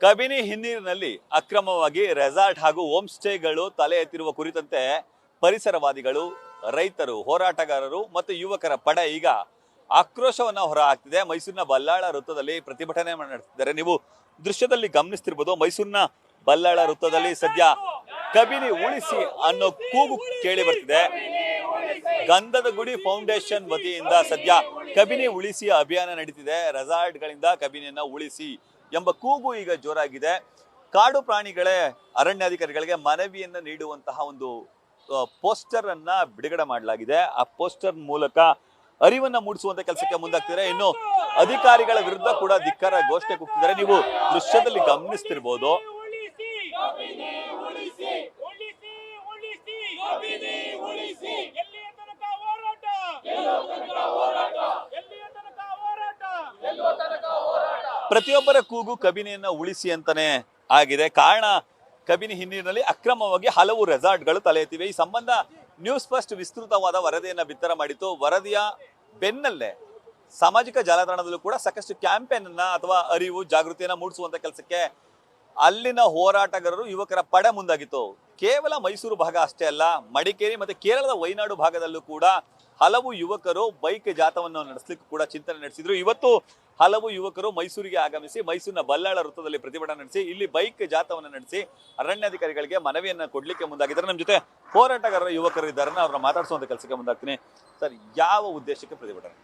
ಕಬಿನಿ ಹಿನ್ನೀರಿನಲ್ಲಿ ಅಕ್ರಮವಾಗಿ ರೆಸಾರ್ಟ್ ಹಾಗೂ ಹೋಮ್ ಸ್ಟೇಗಳು ತಲೆ ಎತ್ತಿರುವ ಕುರಿತಂತೆ ಪರಿಸರವಾದಿಗಳು, ರೈತರು, ಹೋರಾಟಗಾರರು ಮತ್ತು ಯುವಕರ ಪಡೆ ಈಗ ಆಕ್ರೋಶವನ್ನ ಹೊರಹಾಕ್ತಿದೆ. ಮೈಸೂರಿನ ಬಲ್ಲಾಳ ವೃತ್ತದಲ್ಲಿ ಪ್ರತಿಭಟನೆ ನಡೆಸಿದ್ದಾರೆ. ನೀವು ದೃಶ್ಯದಲ್ಲಿ ಗಮನಿಸ್ತಿರ್ಬೋದು. ಮೈಸೂರಿನ ಬಲ್ಲಾಳ ವೃತ್ತದಲ್ಲಿ ಸದ್ಯ ಕಬಿನಿ ಉಳಿಸಿ ಅನ್ನೋ ಕೂಗು ಕೇಳಿ ಬರ್ತಿದೆ. ಗಂಧದ ಗುಡಿ ಫೌಂಡೇಶನ್ ವತಿಯಿಂದ ಸದ್ಯ ಕಬಿನಿ ಉಳಿಸಿ ಅಭಿಯಾನ ನಡೀತಿದೆ. ರೆಸಾರ್ಟ್ಗಳಿಂದ ಕಬಿನಿಯನ್ನ ಉಳಿಸಿ ಎಂಬ ಕೂಗು ಈಗ ಜೋರಾಗಿದೆ. ಕಾಡು ಪ್ರಾಣಿಗಳೇ ಅರಣ್ಯಾಧಿಕಾರಿಗಳಿಗೆ ಮನವಿಯನ್ನ ನೀಡುವಂತಹ ಒಂದು ಪೋಸ್ಟರ್ ಅನ್ನ ಬಿಡುಗಡೆ ಮಾಡಲಾಗಿದೆ. ಆ ಪೋಸ್ಟರ್ ಮೂಲಕ ಅರಿವನ್ನ ಮೂಡಿಸುವಂತ ಕೆಲಸಕ್ಕೆ ಮುಂದಾಗ್ತಿದ್ದಾರೆ. ಇನ್ನು ಅಧಿಕಾರಿಗಳ ವಿರುದ್ಧ ಕೂಡ ಧಿಕ್ಕಾರ ಘೋಷಣೆ ಕೂಗ್ತಿದ್ದಾರೆ. ನೀವು ದೃಶ್ಯದಲ್ಲಿ ಗಮನಿಸ್ತಿರ್ಬೋದು. ಪ್ರತಿಯೊಬ್ಬರ ಕೂಗು ಕಬಿನಿಯನ್ನ ಉಳಿಸಿ ಅಂತಾನೆ ಆಗಿದೆ. ಕಾರಣ ಕಬಿನಿ ಹಿನ್ನೀರಿನಲ್ಲಿ ಅಕ್ರಮವಾಗಿ ಹಲವು ರೆಸಾರ್ಟ್ಗಳು ತಲೆ ಎತ್ತಿವೆ. ಈ ಸಂಬಂಧ ನ್ಯೂಸ್ ಫಸ್ಟ್ ವಿಸ್ತೃತವಾದ ವರದಿಯನ್ನ ಬಿತ್ತರ ಮಾಡಿತ್ತು. ವರದಿಯ ಬೆನ್ನಲ್ಲೇ ಸಾಮಾಜಿಕ ಜಾಲತಾಣದಲ್ಲೂ ಕೂಡ ಸಾಕಷ್ಟು ಕ್ಯಾಂಪೇನ್ ಅನ್ನ ಅಥವಾ ಅರಿವು ಜಾಗೃತಿಯನ್ನ ಮೂಡಿಸುವಂತ ಕೆಲಸಕ್ಕೆ ಅಲ್ಲಿನ ಹೋರಾಟಗಾರರು, ಯುವಕರ ಪಡೆ ಮುಂದಾಗಿತ್ತು. ಕೇವಲ ಮೈಸೂರು ಭಾಗ ಅಷ್ಟೇ ಅಲ್ಲ, ಮಡಿಕೇರಿ ಮತ್ತೆ ಕೇರಳದ ವೈನಾಡು ಭಾಗದಲ್ಲೂ ಕೂಡ ಹಲವು ಯುವಕರು ಬೈಕ್ ಜಾಥಾವನ್ನು ನಡೆಸಲಿಕ್ಕೂ ಕೂಡ ಚಿಂತನೆ ನಡೆಸಿದ್ರು. ಇವತ್ತು ಹಲವು ಯುವಕರು ಮೈಸೂರಿಗೆ ಆಗಮಿಸಿ ಮೈಸೂರಿನ ಬಲ್ಲಾಳ ವೃತ್ತದಲ್ಲಿ ಪ್ರತಿಭಟನೆ ನಡೆಸಿ ಇಲ್ಲಿ ಬೈಕ್ ಜಾಥಾವನ್ನು ನಡೆಸಿ ಅರಣ್ಯಾಧಿಕಾರಿಗಳಿಗೆ ಮನವಿಯನ್ನ ಕೊಡ್ಲಿಕ್ಕೆ ಮುಂದಾಗಿದ್ದಾರೆ. ನಮ್ಮ ಜೊತೆ ಹೋರಾಟಗಾರರ ಯುವಕರು ಇದ್ದಾರೆ, ಅವ್ರನ್ನ ಮಾತಾಡಿಸುವಂತ ಕೆಲಸಕ್ಕೆ ಮುಂದಾಗ್ತೀನಿ. ಸರ್, ಯಾವ ಉದ್ದೇಶಕ್ಕೆ ಪ್ರತಿಭಟನೆ?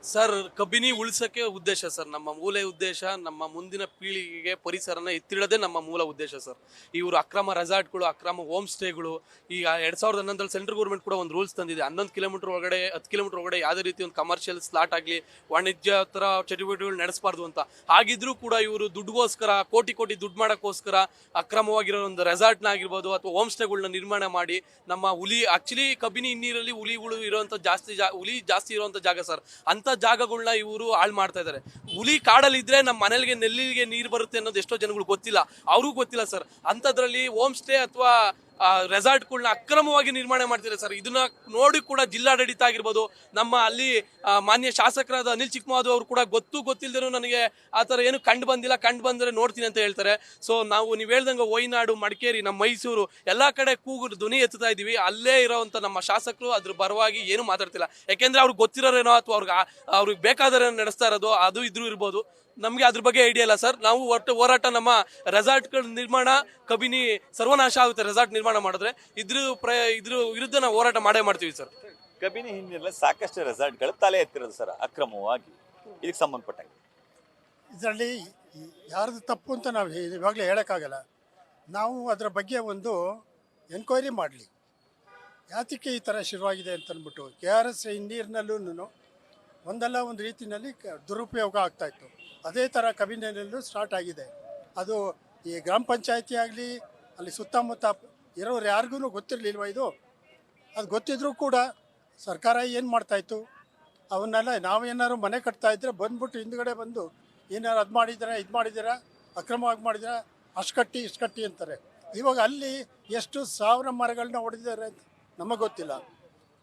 ಸರ್, ಕಬಿನಿ ಉಳಿಸೋಕೆ ಉದ್ದೇಶ ಸರ್. ನಮ್ಮ ಮೂಲ ಉದ್ದೇಶ ನಮ್ಮ ಮುಂದಿನ ಪೀಳಿಗೆಗೆ ಪರಿಸರನ ಎತ್ತಿಡೋದೇ ನಮ್ಮ ಮೂಲ ಉದ್ದೇಶ ಸರ್. ಇವರು ಅಕ್ರಮ ರೆಸಾರ್ಟ್ಗಳು, ಅಕ್ರಮ ಹೋಮ್ ಸ್ಟೇಗಳು, ಈಗ 2011ರಲ್ಲಿ ಸೆಂಟ್ರಲ್ ಗೌರ್ಮೆಂಟ್ ಕೂಡ ಒಂದು ರೂಲ್ಸ್ ತಂದಿದೆ. 11 ಕಿಲೋಮೀಟರ್ ಒಳಗಡೆ 10 ಕಿಲೋಮೀಟರ್ ಒಳಗಡೆ ಯಾವುದೇ ರೀತಿ ಒಂದು ಕಮರ್ಷಿಯಲ್ ಸ್ಲಾಟ್ ಆಗಲಿ ವಾಣಿಜ್ಯ ಥರ ಚಟುವಟಿಕೆಗಳು ನಡೆಸಬಾರ್ದು ಅಂತ. ಹಾಗಿದ್ರೂ ಕೂಡ ಇವರು ದುಡ್ಡುಗೋಸ್ಕರ, ಕೋಟಿ ಕೋಟಿ ದುಡ್ಡು ಮಾಡೋಕ್ಕೋಸ್ಕರ ಅಕ್ರಮವಾಗಿರೋ ಒಂದು ರೆಸಾರ್ಟ್ನ ಆಗಿರ್ಬೋದು ಅಥವಾ ಹೋಮ್ ಸ್ಟೇಗಳನ್ನ ನಿರ್ಮಾಣ ಮಾಡಿ ನಮ್ಮ ಹುಲಿ, ಆಕ್ಚುಲಿ ಕಬಿನಿ ಹಿನ್ನೀರಲ್ಲಿ ಹುಲಿಗಳು ಇರುವಂಥ ಹುಲಿ ಜಾಸ್ತಿ ಇರುವಂಥ ಜಾಗ ಸರ್. ಅಂತ ಜಾಗಗಳನ್ನ ಇವರು ಹಾಳು ಮಾಡ್ತಾ ಇದ್ದಾರೆ. ಹುಲಿ ಕಾಡಲ್ಲಿ ಇದ್ರೆ ನಮ್ಮ ಮನೆಗೆ ನೆಲ್ಲಿಗೆ ನೀರು ಬರುತ್ತೆ ಅನ್ನೋದು ಎಷ್ಟೋ ಜನಗಳು ಗೊತ್ತಿಲ್ಲ, ಅವ್ರಿಗೂ ಗೊತ್ತಿಲ್ಲ ಸರ್. ಅಂಥದ್ರಲ್ಲಿ ಹೋಮ್ ಸ್ಟೇ ಅಥವಾ ರೆಸಾರ್ಟ್ಗಳನ್ನ ಅಕ್ರಮವಾಗಿ ನಿರ್ಮಾಣ ಮಾಡ್ತಿದ್ದಾರೆ ಸರ್. ಇದನ್ನ ನೋಡಿ ಕೂಡ ಜಿಲ್ಲಾಡಳಿತ ಆಗಿರ್ಬೋದು, ನಮ್ಮ ಅಲ್ಲಿ ಮಾನ್ಯ ಶಾಸಕರಾದ ಅನಿಲ್ ಚಿಕ್ಕಮಾದು ಅವರು ಕೂಡ ಗೊತ್ತಿಲ್ಲದೇನೂ ನನಗೆ ಆ ಥರ ಏನು ಕಂಡು ಬಂದರೆ ನೋಡ್ತೀನಿ ಅಂತ ಹೇಳ್ತಾರೆ. ಸೊ ನೀವು ಹೇಳ್ದಂಗೆ ವೈನಾಡು, ಮಡಿಕೇರಿ, ನಮ್ಮ ಮೈಸೂರು ಎಲ್ಲ ಕಡೆ ಕೂಗು ಧ್ವನಿ ಎತ್ತುತ್ತಾ ಇದೀವಿ. ಅಲ್ಲೇ ಇರೋವಂಥ ನಮ್ಮ ಶಾಸಕರು ಅದ್ರ ಪರವಾಗಿ ಏನು ಮಾತಾಡ್ತಿಲ್ಲ. ಯಾಕೆಂದ್ರೆ ಅವ್ರಿಗೆ ಗೊತ್ತಿರೋರೇನೋ ಅಥವಾ ಅವ್ರಿಗೆ ಬೇಕಾದರೆ ನಡೆಸ್ತಾ ಇರೋದು ಅದು ಇದ್ರೂ ಇರ್ಬೋದು. ನಮಗೆ ಅದ್ರ ಬಗ್ಗೆ ಐಡಿಯಾ ಇಲ್ಲ ಸರ್. ನಾವು ಒಟ್ಟು ಹೋರಾಟ ನಮ್ಮ ರೆಸಾರ್ಟ್ಗಳ ನಿರ್ಮಾಣ, ಕಬಿನಿ ಸರ್ವನಾಶ ಆಗುತ್ತೆ ರೆಸಾರ್ಟ್ ನಿರ್ಮಾಣ ಮಾಡಿದ್ರೆ. ಇದ್ರ ವಿರುದ್ಧ ನಾವು ಹೋರಾಟ ಮಾಡೇ ಮಾಡ್ತೀವಿ ಸರ್. ಕಬಿನಿ ಹಿನ್ನೀರಲ್ಲಿ ಸಾಕಷ್ಟು ರೆಸಾರ್ಟ್ಗಳು ತಲೆ ಎತ್ತಿರೋದು ಸರ್ ಅಕ್ರಮವಾಗಿ. ಇದಕ್ಕೆ ಸಂಬಂಧಪಟ್ಟಾಗ ಇದರಲ್ಲಿ ಯಾರ್ದು ತಪ್ಪು ಅಂತ ನಾವು ಇವಾಗಲೇ ಹೇಳೋಕ್ಕಾಗಲ್ಲ. ನಾವು ಅದರ ಬಗ್ಗೆ ಒಂದು ಎನ್ಕ್ವೈರಿ ಮಾಡಲಿ, ಯಾತಕ್ಕೆ ಈ ಥರ ಶುರುವಾಗಿದೆ ಅಂತಂದ್ಬಿಟ್ಟು. KRS ಹಿನ್ನೀರಿನಲ್ಲೂ ಒಂದಲ್ಲ ಒಂದು ರೀತಿಯಲ್ಲಿ ದುರುಪಯೋಗ ಆಗ್ತಾಯಿತ್ತು. ಅದೇ ಥರ ಕಬಿನಿಯಲ್ಲೂ ಸ್ಟಾರ್ಟ್ ಆಗಿದೆ. ಅದು ಈ ಗ್ರಾಮ ಪಂಚಾಯತಿ ಆಗಲಿ, ಅಲ್ಲಿ ಸುತ್ತಮುತ್ತ ಇರೋರು ಯಾರಿಗೂ ಗೊತ್ತಿರಲಿಲ್ವ ಇದು? ಅದು ಗೊತ್ತಿದ್ರೂ ಕೂಡ ಸರ್ಕಾರ ಏನು ಮಾಡ್ತಾಯಿತ್ತು, ಅವನ್ನೆಲ್ಲ ನಾವೇನಾದ್ರು ಮನೆ ಕಟ್ತಾಯಿದ್ರೆ ಬಂದ್ಬಿಟ್ಟು ಹಿಂದ್ಗಡೆ ಬಂದು ಏನಾರು ಅದು ಮಾಡಿದ್ದೀರಾ, ಇದು ಮಾಡಿದ್ದೀರಾ, ಅಕ್ರಮವಾಗಿ ಮಾಡಿದ್ದೀರಾ, ಅಷ್ಟು ಕಟ್ಟಿ ಇಷ್ಟು ಕಟ್ಟಿ ಅಂತಾರೆ. ಇವಾಗ ಅಲ್ಲಿ ಎಷ್ಟು ಸಾವಿರ ಮರಗಳನ್ನ ಹೊಡೆದಿದ್ದಾರೆ ಅಂತ ನಮಗೆ ಗೊತ್ತಿಲ್ಲ.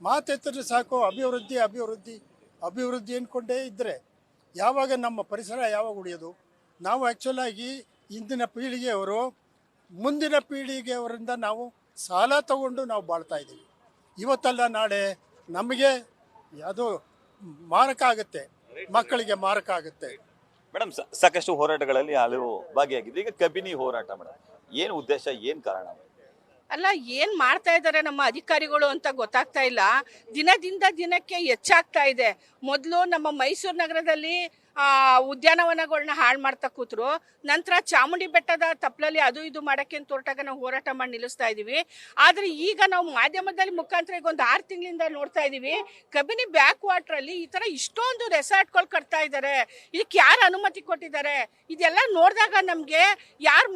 ಮಾತೆತ್ತಿದ್ರೆ ಸಾಕು ಅಭಿವೃದ್ಧಿ ಅಭಿವೃದ್ಧಿ ಅಭಿವೃದ್ಧಿ ಅಂದ್ಕೊಂಡೇ ಇದ್ದರೆ ಯಾವಾಗ ನಮ್ಮ ಪರಿಸರ ಯಾವಾಗ ಉಳಿಯೋದು? ನಾವು ಆ್ಯಕ್ಚುಲಾಗಿ ಇಂದಿನ ಪೀಳಿಗೆಯವರು ಮುಂದಿನ ಪೀಳಿಗೆಯವರಿಂದ ನಾವು ಸಾಲ ತಗೊಂಡು ನಾವು ಬಾಳ್ತಾ ಇದ್ದೀವಿ. ಇವತ್ತಲ್ಲ ನಾಳೆ ನಮಗೆ ಅದು ಮಾರಕ ಆಗುತ್ತೆ, ಮಕ್ಕಳಿಗೆ ಮಾರಕ ಆಗುತ್ತೆ. ಮೇಡಮ್, ಸಾಕಷ್ಟು ಹೋರಾಟಗಳಲ್ಲಿ ಹಲವು ಭಾಗಿಯಾಗಿದೆ. ಈಗ ಕಬಿನಿ ಹೋರಾಟ ಮೇಡಮ್, ಏನು ಉದ್ದೇಶ, ಏನು ಕಾರಣ? ಅಲ್ಲ, ಏನು ಮಾಡ್ತಾ ಇದ್ದಾರೆ ನಮ್ಮ ಅಧಿಕಾರಿಗಳು ಅಂತ ಗೊತ್ತಾಗ್ತಾ ಇಲ್ಲ. ದಿನದಿಂದ ದಿನಕ್ಕೆ ಹೆಚ್ಚಾಗ್ತಾ ಇದೆ. ಮೊದಲು ನಮ್ಮ ಮೈಸೂರು ನಗರದಲ್ಲಿ ಉದ್ಯಾನವನಗಳನ್ನ ಹಾಳು ಮಾಡ್ತಾ ಕೂತ್ರು. ನಂತರ ಚಾಮುಂಡಿ ಬೆಟ್ಟದ ತಪ್ಪಲಲ್ಲಿ ಅದು ಇದು ಮಾಡೋಕ್ಕೆ ಅಂತ ಹೊರಟಾಗ ನಾವು ಹೋರಾಟ ಮಾಡಿ ನಿಲ್ಲಿಸ್ತಾ ಇದ್ದೀವಿ. ಆದರೆ ಈಗ ನಾವು ಮಾಧ್ಯಮದಲ್ಲಿ ಮುಖಾಂತರ ಈಗ ಒಂದು 6 ತಿಂಗಳಿಂದ ನೋಡ್ತಾ ಇದ್ದೀವಿ, ಕಬಿನಿ ಬ್ಯಾಕ್ ವಾಟ್ರಲ್ಲಿ ಈ ಥರ ಇಷ್ಟೊಂದು ರೆಸಾರ್ಟ್ಗಳು ಕಟ್ತಾ ಇದ್ದಾರೆ. ಇದಕ್ಕೆ ಯಾರು ಅನುಮತಿ ಕೊಟ್ಟಿದ್ದಾರೆ? ಇದೆಲ್ಲ ನೋಡಿದಾಗ ನಮಗೆ ಯಾರು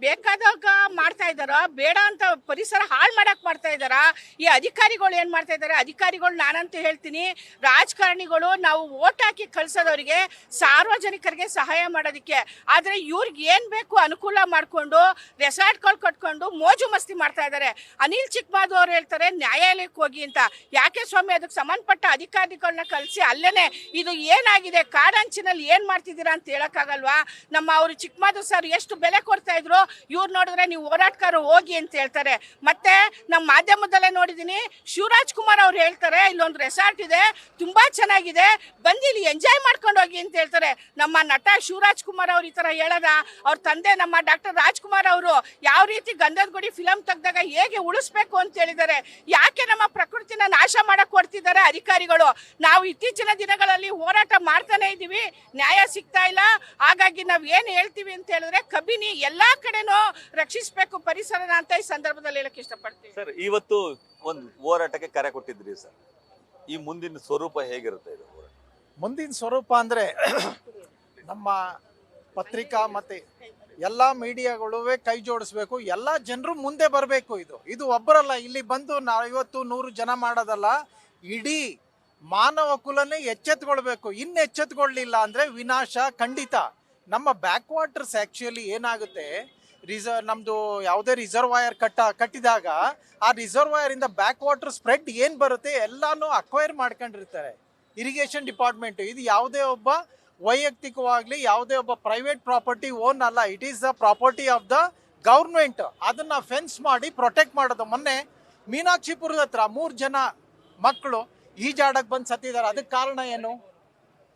ಬೇಕಾದಾಗ ಮಾಡ್ತಾ ಇದ್ದಾರಾ, ಬೇಡ ಅಂತ ಪರಿಸರ ಹಾಳು ಮಾಡಕ್ಕೆ ಮಾಡ್ತಾ ಇದ್ದಾರಾ? ಈ ಅಧಿಕಾರಿಗಳು ಏನು ಮಾಡ್ತಾ ಇದ್ದಾರೆ? ಅಧಿಕಾರಿಗಳು ನಾನಂತೂ ಹೇಳ್ತೀನಿ, ರಾಜಕಾರಣಿಗಳು ನಾವು ಓಟ್ ಹಾಕಿ ಕಳ್ಸೋದವ್ರಿಗೆ ಸಾರ್ವಜನಿಕರಿಗೆ ಸಹಾಯ ಮಾಡೋದಕ್ಕೆ. ಆದರೆ ಇವ್ರಿಗೆ ಏನು ಬೇಕು ಅನುಕೂಲ ಮಾಡಿಕೊಂಡು ರೆಸಾರ್ಟ್ಗಳು ಕಟ್ಕೊಂಡು ಮೋಜು ಮಸ್ತಿ ಮಾಡ್ತಾ ಇದ್ದಾರೆ. ಅನಿಲ್ ಚಿಕ್ಕಮಾದು ಅವ್ರು ಹೇಳ್ತಾರೆ ನ್ಯಾಯಾಲಯಕ್ಕೆ ಹೋಗಿ ಅಂತ. ಯಾಕೆ ಸ್ವಾಮಿ, ಅದಕ್ಕೆ ಸಂಬಂಧಪಟ್ಟ ಅಧಿಕಾರಿಗಳನ್ನ ಕಳಿಸಿ ಅಲ್ಲೇನೆ ಇದು ಏನಾಗಿದೆ ಕಾಡಂಚಿನಲ್ಲಿ ಏನು ಮಾಡ್ತಿದ್ದೀರಾ ಅಂತ ಹೇಳೋಕ್ಕಾಗಲ್ವಾ? ನಮ್ಮ ಅವರು ಚಿಕ್ಕಮಾದು ಸರ್ ಎಷ್ಟು ಬೆಲೆ ಕೊಡ್ತಾ ಇದ್ರು, ಇವ್ರು ನೋಡಿದ್ರೆ ನೀವು ಹೋರಾಟಗಾರರು ಹೋಗಿ ಅಂತ ಹೇಳ್ತಾರೆ. ಮತ್ತೆ ನಮ್ಮ ಮಾಧ್ಯಮದಲ್ಲೇ ನೋಡಿದ್ದೀನಿ, ಶಿವರಾಜ್ ಕುಮಾರ್ ಅವ್ರು ಹೇಳ್ತಾರೆ ಇಲ್ಲೊಂದು ರೆಸಾರ್ಟ್ ಇದೆ, ತುಂಬಾ ಚೆನ್ನಾಗಿದೆ, ಬಂದು ಇಲ್ಲಿ ಎಂಜಾಯ್ ಮಾಡ್ಕೊಂಡು ಹೋಗಿ ಅಂತ ಹೇಳ್ತಾರೆ. ನಮ್ಮ ನಟ ಶಿವರಾಜ್ ಕುಮಾರ್ ಅವ್ರು ಈ ತರ ಹೇಳದ? ಅವ್ರ ತಂದೆ ನಮ್ಮ ಡಾಕ್ಟರ್ ರಾಜ್ಕುಮಾರ್ ಅವರು ಯಾವ ರೀತಿ ಗಂಧದ ಗುಡಿ ಫಿಲಂ ತೆಗ್ದಾಗ ಹೇಗೆ ಉಳಿಸ್ಬೇಕು ಅಂತ ಹೇಳಿದ್ದಾರೆ. ಯಾಕೆ ನಮ್ಮ ಪ್ರಕೃತಿನ ನಾಶ ಮಾಡಕ್ ಕೊಡ್ತಿದ್ದಾರೆ ಅಧಿಕಾರಿಗಳು? ನಾವು ಇತ್ತೀಚಿನ ದಿನಗಳಲ್ಲಿ ಹೋರಾಟ ಮಾಡ್ತಾನೆ ಇದ್ದೀವಿ, ನ್ಯಾಯ ಸಿಗ್ತಾ ಇಲ್ಲ. ಹಾಗಾಗಿ ನಾವ್ ಏನ್ ಹೇಳ್ತೀವಿ ಅಂತ ಹೇಳಿದ್ರೆ ಕಬಿನಿ ಎಲ್ಲಾ ಕಡೆನೂ ರಕ್ಷಿಸಬೇಕು ಪರಿಸರನ ಅಂತ ಈ ಸಂದರ್ಭದಲ್ಲಿ ಹೇಳಕ್ ಇಷ್ಟಪಡ್ತೀವಿ. ಸರ್, ಇವತ್ತು ಒಂದು ಹೋರಾಟಕ್ಕೆ ಕರೆ ಕೊಟ್ಟಿದ್ರಿ ಸರ್, ಈ ಮುಂದಿನ ಸ್ವರೂಪ ಹೇಗಿರುತ್ತೆ ಇದು? ಮುಂದಿನ ಸ್ವರೂಪ ಅಂದರೆ ನಮ್ಮ ಪತ್ರಿಕಾ ಮತ್ತು ಎಲ್ಲ ಮೀಡಿಯಾಗಳು ಕೈ ಜೋಡಿಸ್ಬೇಕು, ಎಲ್ಲ ಜನರು ಮುಂದೆ ಬರಬೇಕು. ಇದು ಒಬ್ಬರಲ್ಲ, ಇಲ್ಲಿ ಬಂದು 50-100 ಜನ ಮಾಡೋದಲ್ಲ, ಇಡೀ ಮಾನವ ಕುಲನೇ ಎಚ್ಚೆತ್ಕೊಳ್ಬೇಕು. ಇನ್ನು ಎಚ್ಚೆತ್ಕೊಳ್ಳಿಲ್ಲ ಅಂದರೆ ವಿನಾಶ ಖಂಡಿತ. ನಮ್ಮ ಬ್ಯಾಕ್ ವಾಟರ್ಸ್ ಆ್ಯಕ್ಚುಲಿ ಏನಾಗುತ್ತೆ, ನಮ್ಮದು ಯಾವುದೇ ರಿಸರ್ವಾಯರ್ ಕಟ್ಟಿದಾಗ ಆ ರಿಸರ್ವಾಯರಿಂದ ಬ್ಯಾಕ್ ವಾಟರ್ ಸ್ಪ್ರೆಡ್ ಏನು ಬರುತ್ತೆ ಎಲ್ಲನೂ ಅಕ್ವೈರ್ ಮಾಡ್ಕೊಂಡಿರ್ತಾರೆ ಇರಿಗೇಷನ್ ಡಿಪಾರ್ಟ್ಮೆಂಟು. ಇದು ಯಾವುದೇ ಒಬ್ಬ ವೈಯಕ್ತಿಕವಾಗಲಿ ಯಾವುದೇ ಒಬ್ಬ ಪ್ರೈವೇಟ್ ಪ್ರಾಪರ್ಟಿ ಓನ್ ಅಲ್ಲ, it is the property of the government. ಅದನ್ನು ಫೆನ್ಸ್ ಮಾಡಿ ಪ್ರೊಟೆಕ್ಟ್ ಮಾಡೋದು. ಮೊನ್ನೆ ಮೀನಾಕ್ಷಿಪುರದ ಹತ್ರ 3 ಜನ ಮಕ್ಕಳು ಈಜಾಡಕ್ಕೆ ಬಂದು ಸತ್ತಿದ್ದಾರೆ. ಅದಕ್ಕೆ ಕಾರಣ ಏನು?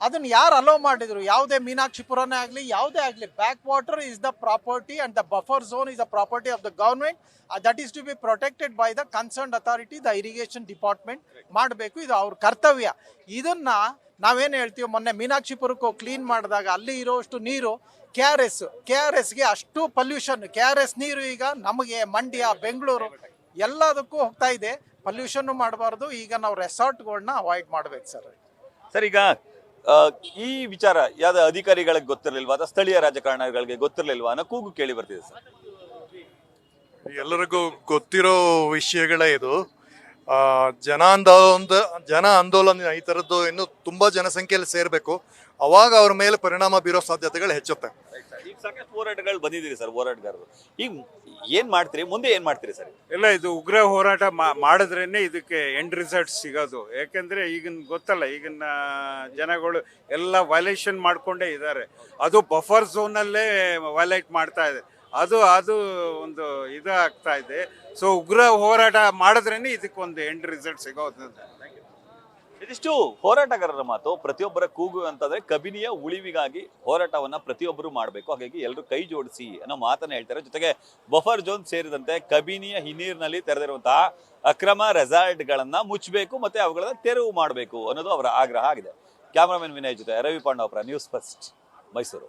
ಅದನ್ನು ಯಾರು ಅಲೋ ಮಾಡಿದ್ರು? ಯಾವುದೇ ಮೀನಾಕ್ಷಿಪುರನೇ ಆಗಲಿ ಯಾವುದೇ ಆಗಲಿ, back water is the property and the buffer zone is the property of the government. That is to be protected by the concerned authority, the irrigation department ಮಾಡಬೇಕು. ಇದು ಅವ್ರ ಕರ್ತವ್ಯ. ಇದನ್ನ ನಾವೇನು ಹೇಳ್ತೀವಿ, ಮೊನ್ನೆ ಮೀನಾಕ್ಷಿಪುರಕ್ಕೂ ಕ್ಲೀನ್ ಮಾಡಿದಾಗ ಅಲ್ಲಿ ಇರೋಷ್ಟು ನೀರು ಕೆ ಆರ್ ಎಸ್ಗೆ ಅಷ್ಟು ಪೊಲ್ಯೂಷನ್. ಕೆ ಆರ್ ಎಸ್ ನೀರು ಈಗ ನಮಗೆ ಮಂಡ್ಯ, ಬೆಂಗಳೂರು ಎಲ್ಲದಕ್ಕೂ ಹೋಗ್ತಾ ಇದೆ. ಪೊಲ್ಯೂಷನ್ನು ಮಾಡಬಾರ್ದು. ಈಗ ನಾವು ರೆಸಾರ್ಟ್ಗಳನ್ನ ಅವಾಯ್ಡ್ ಮಾಡ್ಬೇಕು ಸರ್. ಸರ್, ಈಗ ಈ ವಿಚಾರ ಯಾವ್ದು ಅಧಿಕಾರಿಗಳಿಗೆ ಗೊತ್ತಿರಲಿಲ್ವಾ ಅಥವಾ ಸ್ಥಳೀಯ ರಾಜಕಾರಣಿಗಳಿಗೆ ಗೊತ್ತಿರಲಿಲ್ವಾ ಅನ್ನೋ ಕೂಗು ಕೇಳಿ ಬರ್ತಿದೆ ಸರ್. ಎಲ್ಲರಿಗೂ ಗೊತ್ತಿರೋ ವಿಷಯಗಳೇ ಇದು. ಜನ ಆಂದೋಲನ ಈ ಥರದ್ದು ಇನ್ನು ತುಂಬಾ ಜನಸಂಖ್ಯೆಯಲ್ಲಿ ಸೇರ್ಬೇಕು, ಅವಾಗ ಅವ್ರ ಮೇಲೆ ಪರಿಣಾಮ ಬೀರೋ ಸಾಧ್ಯತೆಗಳು ಹೆಚ್ಚುತ್ತೆ. ಈಗ ಸಾಕಷ್ಟು ಹೋರಾಟಗಳು ಬಂದಿದ್ದೀರಿ ಸರ್, ಹೋರಾಟಗಾರರು. ಈಗ ಏನ್ ಮಾಡ್ತೀರಿ, ಮುಂದೆ ಏನ್ ಮಾಡ್ತೀರಿ ಸರ್? ಇಲ್ಲ, ಇದು ಉಗ್ರ ಹೋರಾಟ ಮಾಡಿದ್ರೇನೆ ಇದಕ್ಕೆ ಎಂಡ್ ರಿಸಲ್ಟ್ ಸಿಗೋದು. ಯಾಕೆಂದ್ರೆ ಈಗಿನ ಗೊತ್ತಲ್ಲ, ಈಗಿನ ಜನಗಳು ಎಲ್ಲ ವೈಲೇಷನ್ ಮಾಡ್ಕೊಂಡೇ ಇದ್ದಾರೆ. ಅದು ಬಫರ್ ಝೋನಲ್ಲೇ ವೈಲೇಟ್ ಮಾಡ್ತಾ ಇದೆ. ಅದು ಒಂದು ಆಗ್ತಾ ಇದೆ. ಸೊ ಉಗ್ರ ಹೋರಾಟ ಮಾಡಿದ್ರೇನೆ ಇದಕ್ಕೊಂದು ಎಂಡ್ ರಿಸಲ್ಟ್ ಸಿಗೋದು. ಇದಿಷ್ಟು ಹೋರಾಟಗಾರರ ಮಾತು. ಪ್ರತಿಯೊಬ್ಬರ ಕೂಗು ಅಂತಂದ್ರೆ ಕಬಿನಿಯ ಉಳಿವಿಗಾಗಿ ಹೋರಾಟವನ್ನ ಪ್ರತಿಯೊಬ್ಬರು ಮಾಡಬೇಕು, ಹಾಗಾಗಿ ಎಲ್ಲರೂ ಕೈ ಜೋಡಿಸಿ ಅನ್ನೋ ಮಾತನ್ನ ಹೇಳ್ತಾರೆ. ಜೊತೆಗೆ ಬಫರ್ ಝೋನ್ ಸೇರಿದಂತೆ ಕಬಿನಿಯ ಹಿನ್ನೀರಿನಲ್ಲಿ ತೆರೆದಿರುವಂತಹ ಅಕ್ರಮ ರೆಸಾರ್ಟ್ಗಳನ್ನ ಮುಚ್ಚಬೇಕು ಮತ್ತೆ ಅವುಗಳನ್ನ ತೆರವು ಮಾಡಬೇಕು ಅನ್ನೋದು ಅವರ ಆಗ್ರಹ ಆಗಿದೆ. ಕ್ಯಾಮರಾಮನ್ ವಿನಯ್ ಜೊತೆ ರವಿ ಪಾಂಡವಪುರ, ನ್ಯೂಸ್ ಫಸ್ಟ್, ಮೈಸೂರು.